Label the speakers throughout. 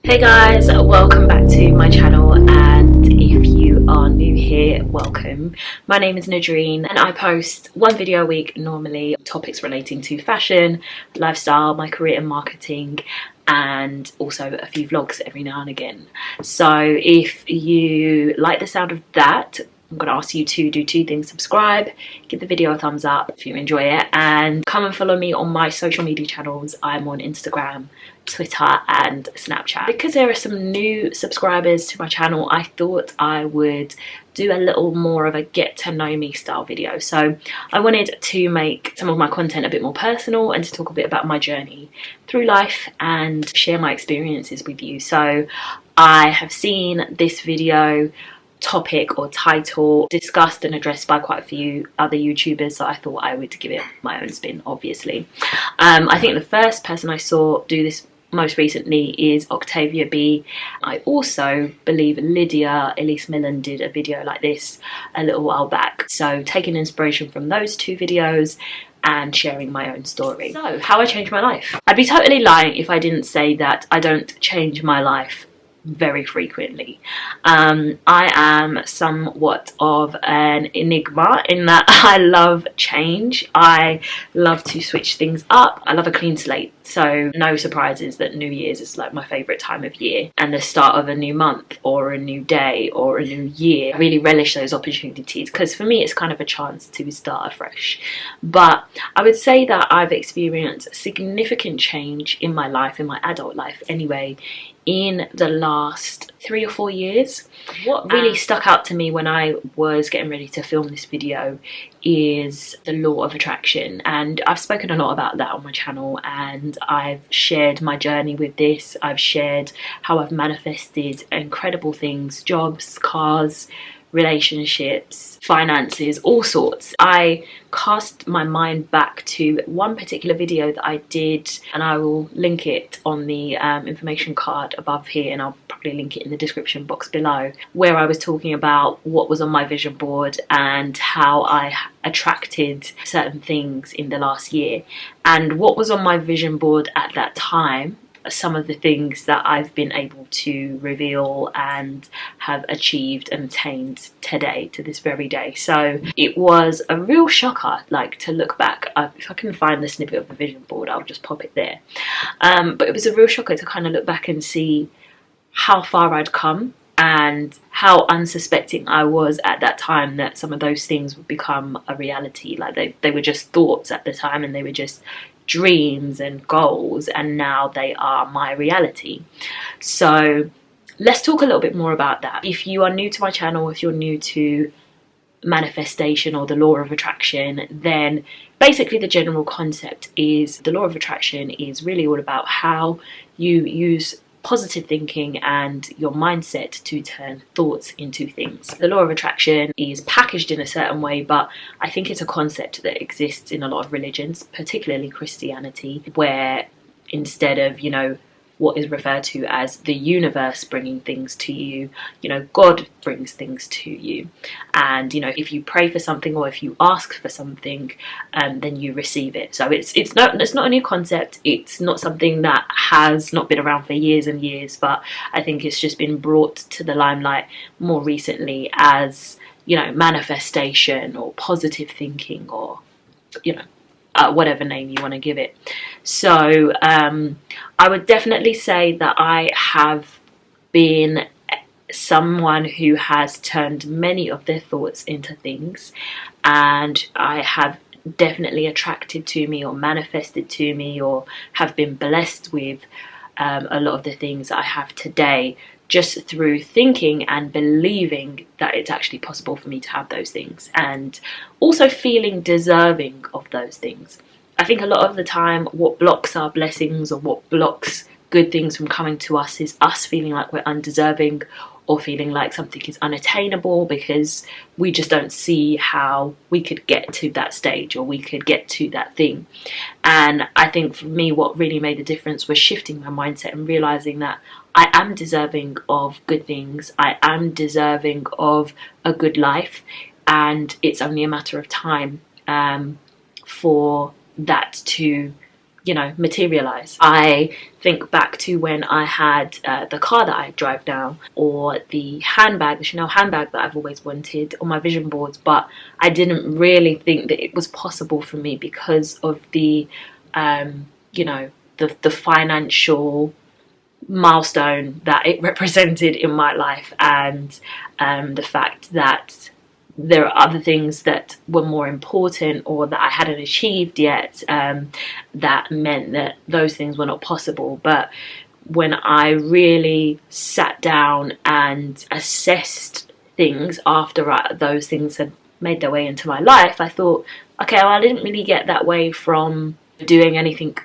Speaker 1: Hey guys, welcome back to my channel, and if you are new here, welcome. My name is Nodreen and I post one video a week, normally topics relating to fashion, lifestyle, my career in marketing, and also a few vlogs every now and again. So if you like the sound of that, I'm going to ask you to do two things: subscribe, give the video a thumbs up if you enjoy it, and come and follow me on my social media channels. I'm on Instagram, Twitter and Snapchat. Because there are some new subscribers to my channel, I thought I would do a little more of a get to know me style video. So I wanted to make some of my content a bit more personal and to talk a bit about my journey through life and share my experiences with you. So I have seen this video topic or title discussed and addressed by quite a few other YouTubers, so I thought I would give it my own spin, obviously. I think the first person I saw do this most recently is Octavia B. I also believe Lydia, Elise Millen, did a video like this a little while back. So taking inspiration from those two videos and sharing my own story. So how I changed my life. I'd be totally lying if I didn't say that I don't change my life very frequently. I am somewhat of an enigma in that I love change. I love to switch things up. I love a clean slate. So no surprises that New Year's is like my favourite time of year, and the start of a new month or a new day or a new year. I really relish those opportunities because for me it's kind of a chance to start afresh. But I would say that I've experienced significant change in my life, in my adult life anyway, in the last 3 or 4 years. What really stuck out to me when I was getting ready to film this video is the law of attraction, and I've spoken a lot about that on my channel, and I've shared my journey with this. I've shared how I've manifested incredible things: jobs, cars, relationships, finances, all sorts. I cast my mind back to one particular video that I did, and I will link it on the information card above here, and I'll probably link it in the description box below, where I was talking about what was on my vision board and how I attracted certain things in the last year. And what was on my vision board at that time, some of the things that I've been able to reveal and have achieved and attained today, to this very day. So it was a real shocker, like, to look back. If I can find the snippet of the vision board, I'll just pop it there. But it was a real shocker to kind of look back and see how far I'd come and how unsuspecting I was at that time that some of those things would become a reality. Like they were just thoughts at the time, and they were just dreams and goals, and now they are my reality. So let's talk a little bit more about that. If you are new to my channel, if you're new to manifestation or the law of attraction, then basically the general concept is the law of attraction is really all about how you use positive thinking and your mindset to turn thoughts into things. The law of attraction is packaged in a certain way, but I think it's a concept that exists in a lot of religions, particularly Christianity, where instead of, you know, what is referred to as the universe bringing things to you, you know, God brings things to you. And, you know, if you pray for something or if you ask for something, then you receive it. So it's not a new concept. It's not something that has not been around for years and years, but I think it's just been brought to the limelight more recently as, you know, manifestation or positive thinking, or, you know, whatever name you want to give it. So I would definitely say that I have been someone who has turned many of their thoughts into things, and I have definitely attracted to me or manifested to me or have been blessed with a lot of the things that I have today, just through thinking and believing that it's actually possible for me to have those things, and also feeling deserving of those things. I think a lot of the time what blocks our blessings, or what blocks good things from coming to us, is us feeling like we're undeserving, or feeling like something is unattainable because we just don't see how we could get to that stage or we could get to that thing. And I think for me what really made the difference was shifting my mindset and realizing that I am deserving of good things, I am deserving of a good life, and it's only a matter of time for that to you know, materialize. I think back to when I had the car that I drive now, or the handbag, the Chanel handbag that I've always wanted on my vision boards, but I didn't really think that it was possible for me because of the, you know, the financial milestone that it represented in my life, and the fact that there are other things that were more important or that I hadn't achieved yet, that meant that those things were not possible. But when I really sat down and assessed things after those things had made their way into my life, I thought, okay, well, I didn't really get that way from doing anything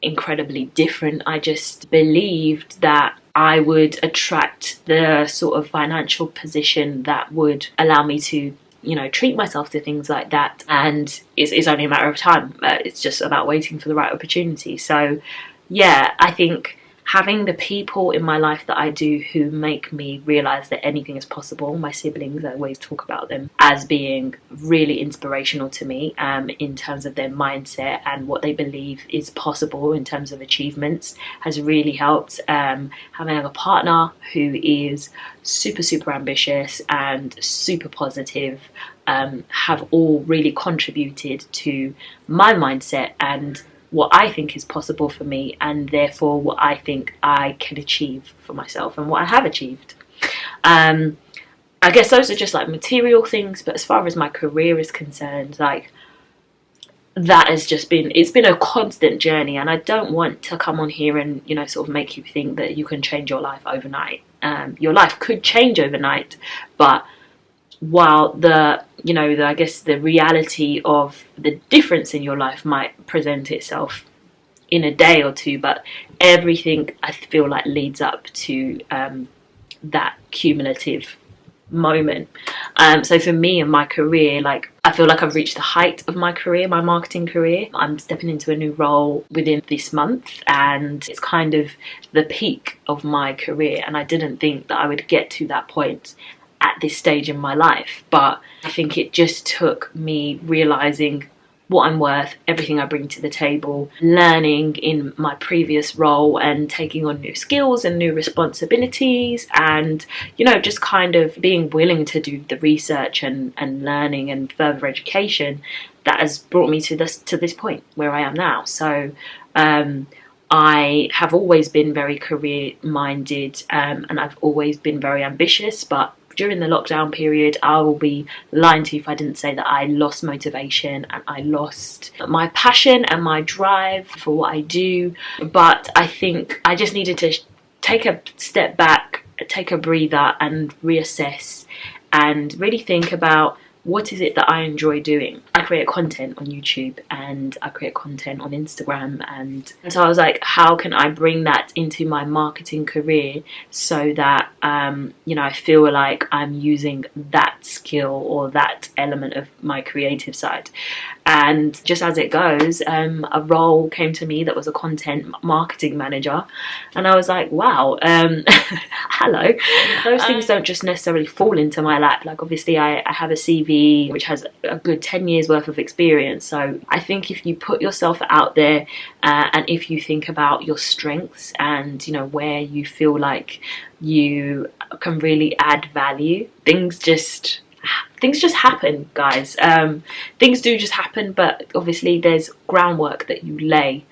Speaker 1: incredibly different. I just believed that I would attract the sort of financial position that would allow me to, you know, treat myself to things like that. And it's only a matter of time. It's just about waiting for the right opportunity. So yeah, I think having the people in my life that I do who make me realise that anything is possible. My siblings, I always talk about them as being really inspirational to me, in terms of their mindset and what they believe is possible in terms of achievements, has really helped. Having a partner who is super ambitious and super positive, have all really contributed to my mindset and what I think is possible for me, and therefore what I think I can achieve for myself and what I have achieved. I guess those are just like material things, but as far as my career is concerned, like, that has just been, it's been a constant journey, and I don't want to come on here and, you know, sort of make you think that you can change your life overnight. Your life could change overnight, but while the, you know, I guess the reality of the difference in your life might present itself in a day or two, but everything I feel like leads up to that cumulative moment. So for me and my career, like, I feel like I've reached the height of my career, my marketing career. I'm stepping into a new role within this month, and it's kind of the peak of my career, and I didn't think that I would get to that point at this stage in my life, but I think it just took me realizing what I'm worth, everything I bring to the table, learning in my previous role and taking on new skills and new responsibilities, and, you know, just kind of being willing to do the research and learning and further education that has brought me to this point where I am now. So I have always been very career minded, and I've always been very ambitious, but during the lockdown period, I will be lying to you if I didn't say that I lost motivation and I lost my passion and my drive for what I do. But I think I just needed to take a step back, take a breather, and reassess and really think about, what is it that I enjoy doing? I create content on YouTube and I create content on Instagram, and so I was like, how can I bring that into my marketing career so that you know, I feel like I'm using that skill or that element of my creative side. And just as it goes, a role came to me that was a content marketing manager, and I was like, wow, hello. Those things don't just necessarily fall into my lap. Like, obviously I have a CV which has a good 10 years worth of experience, so I think if you put yourself out there, and if you think about your strengths and, you know, where you feel like you can really add value, things just happen, guys. Things do just happen, but obviously there's groundwork that you lay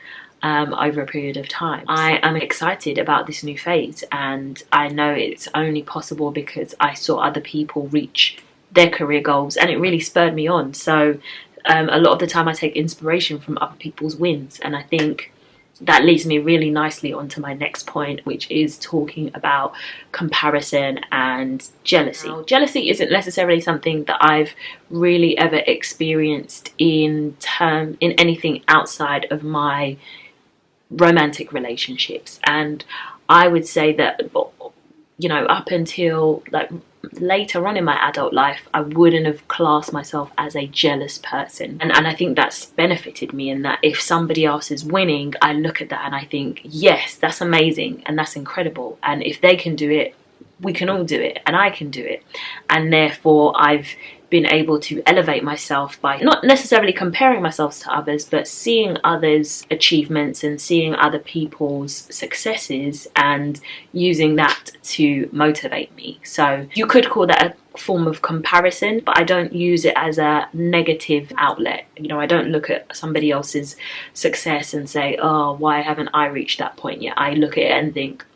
Speaker 1: over a period of time. I am excited about this new phase, and I know it's only possible because I saw other people reach their career goals, and it really spurred me on. So a lot of the time I take inspiration from other people's wins, and I think that leads me really nicely onto my next point, which is talking about comparison and jealousy. Now, jealousy isn't necessarily something that I've really ever experienced in anything outside of my romantic relationships, and I would say that, you know, up until like later on in my adult life, I wouldn't have classed myself as a jealous person, and I think that's benefited me in that if somebody else is winning, I look at that and I think, yes, that's amazing and that's incredible, and if they can do it, we can all do it, and I can do it. And therefore I've been able to elevate myself by not necessarily comparing myself to others, but seeing others' achievements and seeing other people's successes and using that to motivate me. So you could call that a form of comparison, but I don't use it as a negative outlet. You know, I don't look at somebody else's success and say, oh, why haven't I reached that point yet? I look at it and think,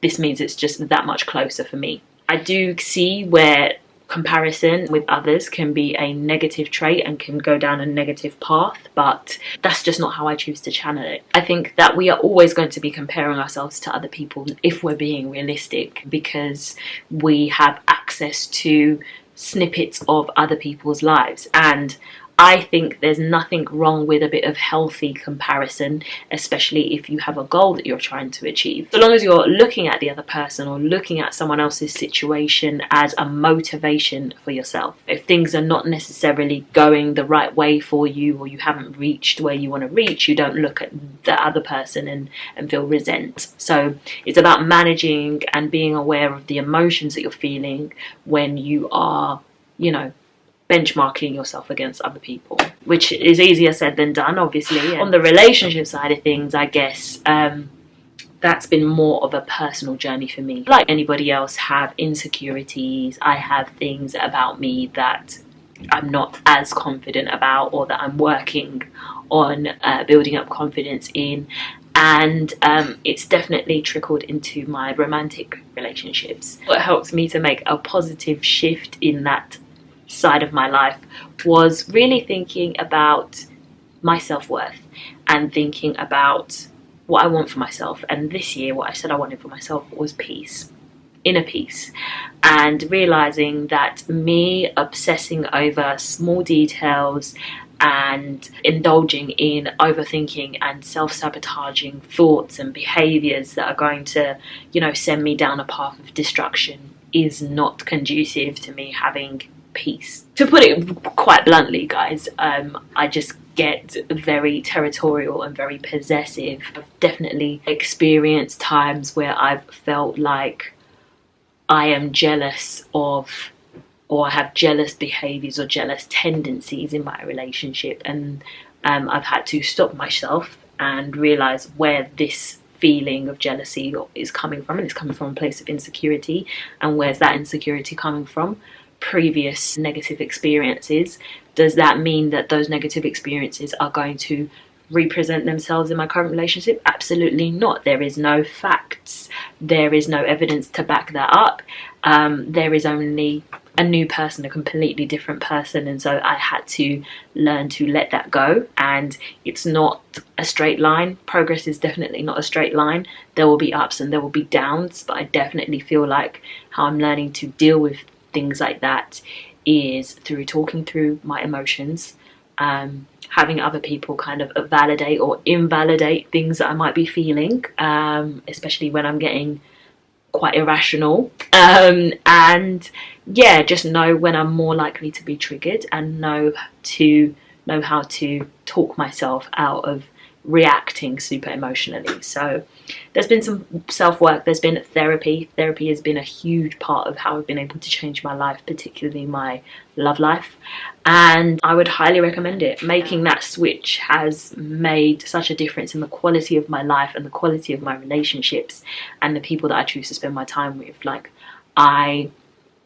Speaker 1: this means it's just that much closer for me. I do see where comparison with others can be a negative trait and can go down a negative path, but that's just not how I choose to channel it. I think that we are always going to be comparing ourselves to other people if we're being realistic, because we have access to snippets of other people's lives, and I think there's nothing wrong with a bit of healthy comparison, especially if you have a goal that you're trying to achieve. So long as you're looking at the other person or looking at someone else's situation as a motivation for yourself. If things are not necessarily going the right way for you, or you haven't reached where you want to reach, you don't look at the other person and feel resent. So it's about managing and being aware of the emotions that you're feeling when you are, you know, benchmarking yourself against other people, which is easier said than done, obviously. On the relationship side of things, I guess that's been more of a personal journey for me. Like anybody else, have insecurities. I have things about me that I'm not as confident about, or that I'm working on building up confidence in, and it's definitely trickled into my romantic relationships. What helps me to make a positive shift in that side of my life was really thinking about my self-worth and thinking about what I want for myself. And this year, what I said I wanted for myself was peace, inner peace, and realizing that me obsessing over small details and indulging in overthinking and self-sabotaging thoughts and behaviors that are going to, you know, send me down a path of destruction is not conducive to me having peace. To put it quite bluntly, guys, I just get very territorial and very possessive. I've definitely experienced times where I've felt like I am jealous of, or I have jealous behaviors or jealous tendencies in my relationship, and I've had to stop myself and realize where this feeling of jealousy is coming from, and it's coming from a place of insecurity. And where's that insecurity coming from? Previous negative experiences. Does that mean that those negative experiences are going to represent themselves in my current relationship? Absolutely not. There is no facts, there is no evidence to back that up. There is only a new person, a completely different person, and so I had to learn to let that go. And it's not a straight line. Progress is definitely not a straight line. There will be ups and there will be downs, but I definitely feel like how I'm learning to deal with things like that is through talking through my emotions, having other people kind of validate or invalidate things that I might be feeling, especially when I'm getting quite irrational, and yeah, just know when I'm more likely to be triggered, and know how to talk myself out of reacting super emotionally. So there's been some self-work, there's been therapy. Therapy has been a huge part of how I've been able to change my life, particularly my love life, and I would highly recommend it. Making that switch has made such a difference in the quality of my life and the quality of my relationships and the people that I choose to spend my time with. Like, I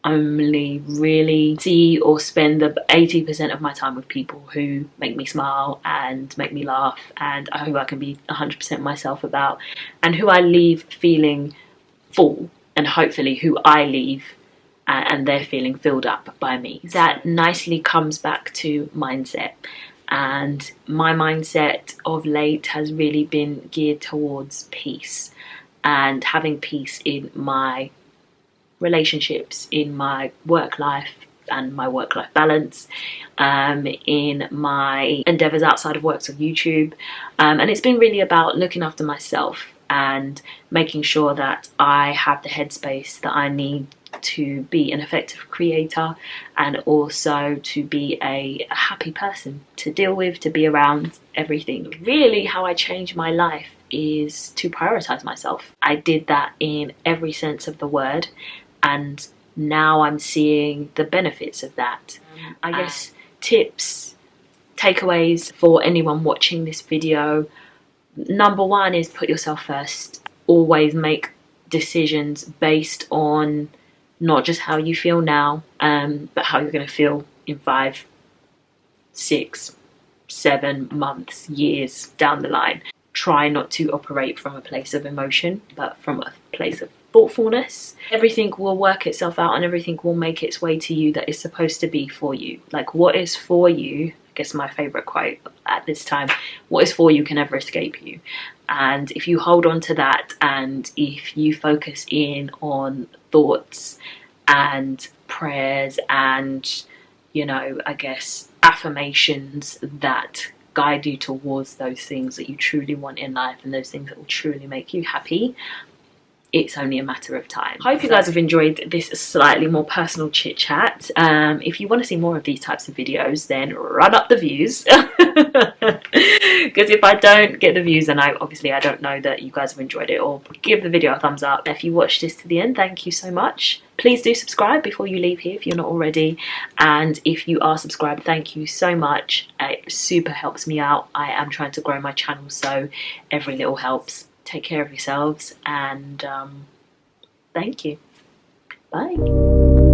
Speaker 1: only really see or spend the 80% of my time with people who make me smile and make me laugh, and who I can be 100% myself about, and who I leave feeling full, and hopefully who I leave and they're feeling filled up by me. That nicely comes back to mindset, and my mindset of late has really been geared towards peace, and having peace in my relationships, in my work life and my work-life balance, in my endeavours outside of work, so YouTube, and it's been really about looking after myself and making sure that I have the headspace that I need to be an effective creator, and also to be a happy person to deal with, to be around everything. Really, how I changed my life is to prioritise myself. I did that in every sense of the word, and now I'm seeing the benefits of that. I guess tips, takeaways for anyone watching this video. Number one is put yourself first. Always make decisions based on not just how you feel now, but how you're going to feel in 5, 6, 7 months, years down the line. Try not to operate from a place of emotion, but from a place of thoughtfulness. Everything will work itself out and everything will make its way to you that is supposed to be for you. Like, what is for you, I guess my favorite quote at this time, what is for you can never escape you. And if you hold on to that, and if you focus in on thoughts and prayers and, you know, I guess affirmations that guide you towards those things that you truly want in life and those things that will truly make you happy, it's only a matter of time. I hope you guys have enjoyed this slightly more personal chit chat. If you want to see more of these types of videos, then run up the views. Because if I don't get the views, then I don't know that you guys have enjoyed it. Or give the video a thumbs up. If you watched this to the end, thank you so much. Please do subscribe before you leave here if you're not already. And if you are subscribed, thank you so much. It super helps me out. I am trying to grow my channel, so every little helps. Take care of yourselves, and thank you. Bye.